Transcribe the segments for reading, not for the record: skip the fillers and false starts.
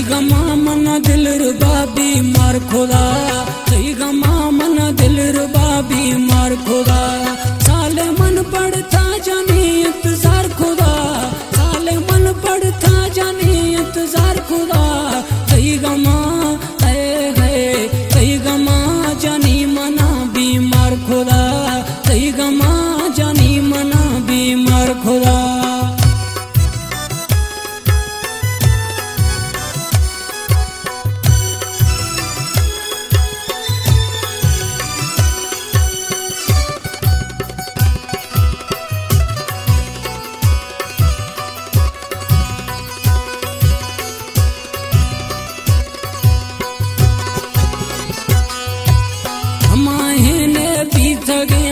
गमा मन दिल रुबा बीमार खुदा, सही गमा मन दिल रुबा बीमार खुदा। साले मन पड़ता जानी इंतजार खुदा, साले मन पड़ता जानी इंतजार खुदा। सही गमा है सही गमा जानी मना बीमार खुदा, सही गमा जानी मना बीमार खुदा।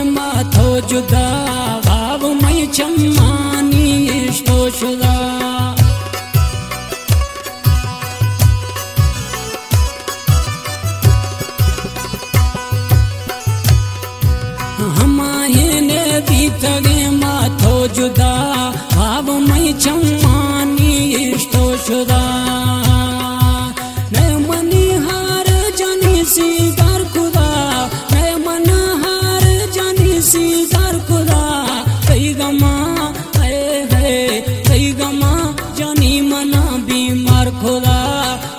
माथो जुदा भाव मई चम्मानी इष्टो शुदा। हमारे ने बीत गे माथो जुदा भाव मई चम्मानी इष्टो शुदा। नय मनी हार जानी सीगार खुदा, नय मन सीदार खुदा। सही गमा है सही गमा जानी मना बीमार खुदा,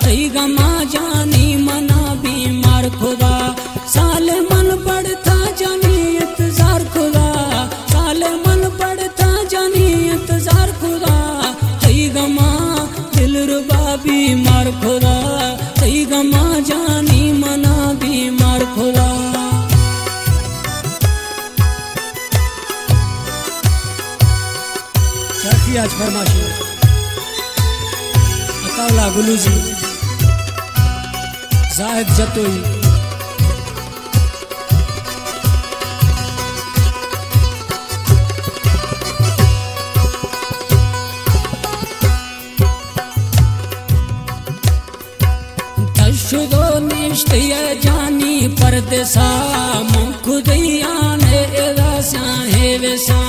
सही गमा जानी मना बीमार खुदा। साले मन पड़ता जानी इंतजार खुदा, साले मन पड़ता जानी इंतजार खुदा। सही गमा दिल रुबा बीमार खुदा, सही गमा जानी मना बीमार खुदा। आज फरमाशी अताउला गुलूजी जाहिद जतोई तशुदो निश्चय जानी परदेसा मुखुदिया ने एदा साहे वेसा।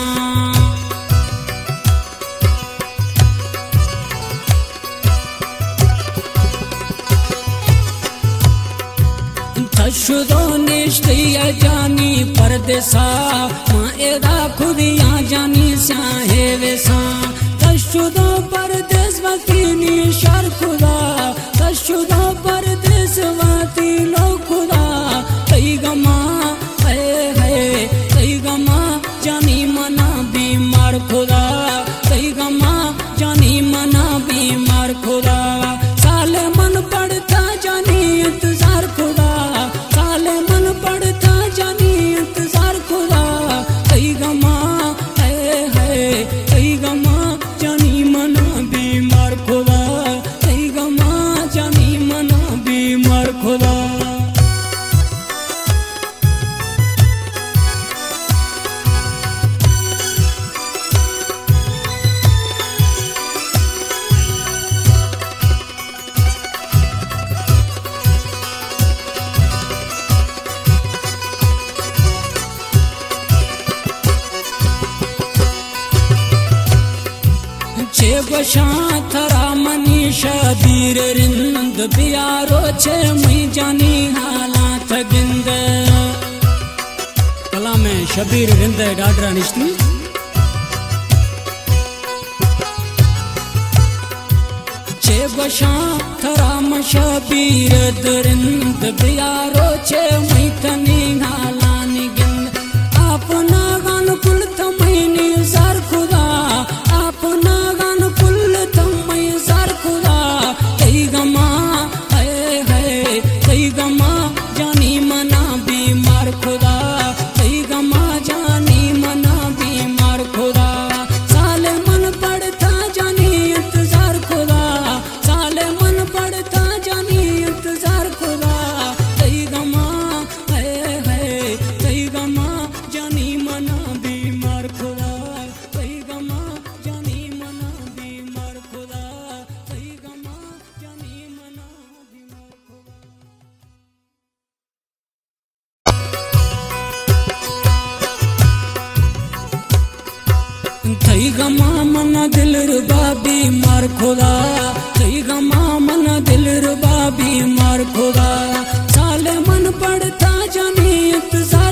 शुदो निश्चय जानी परदेसा माएदा खुदिया जानी साहे वेसा। तशुदो परदेस वती निशार खुदा, तशुदो परदेस वती लो खुदा। सही गमा है सही गमा जानी मना बीमार खुदा, सही गमा जानी मना बीमार खुदा। साले मन पड़ता जानी इंतजार खुदा, साले मन पड़ता जानी इंतजार खुदा। सही गमा है सही गमा जानी मना बीमार खुदा, सही गमा जानी मना बीमार खुदा। थरा मनीषा धीर रिंद बियारो छे मई जानी हालात गिंद। कला में शबीर रिंद डाडरा निश्ती चे बशा थरा म शबीर दरिंद बियारो छे मई तनी हालानी गिंद। अपना गान कुल थमई निसार खुदा, अपना सही गमा है सही गमा जानी मना बीमार खुदा, सही गमा जानी मना बीमार खुदा। साले मन पड़ता जानी इंतजार खुदा, साले मन पड़ता जानी इंतजार खुदा। सही गमा है सही गमा जानी मना बीमार खुदा, सही गमा जानी मना बीमार खुदा, सही गमा जानी मना बीमार खुदा। सही गमा मन दिल रुबा बीमार खुदा, सही गमा मन दिल रुबा बीमार खुदा साले मन पड़ता जानी इंतजार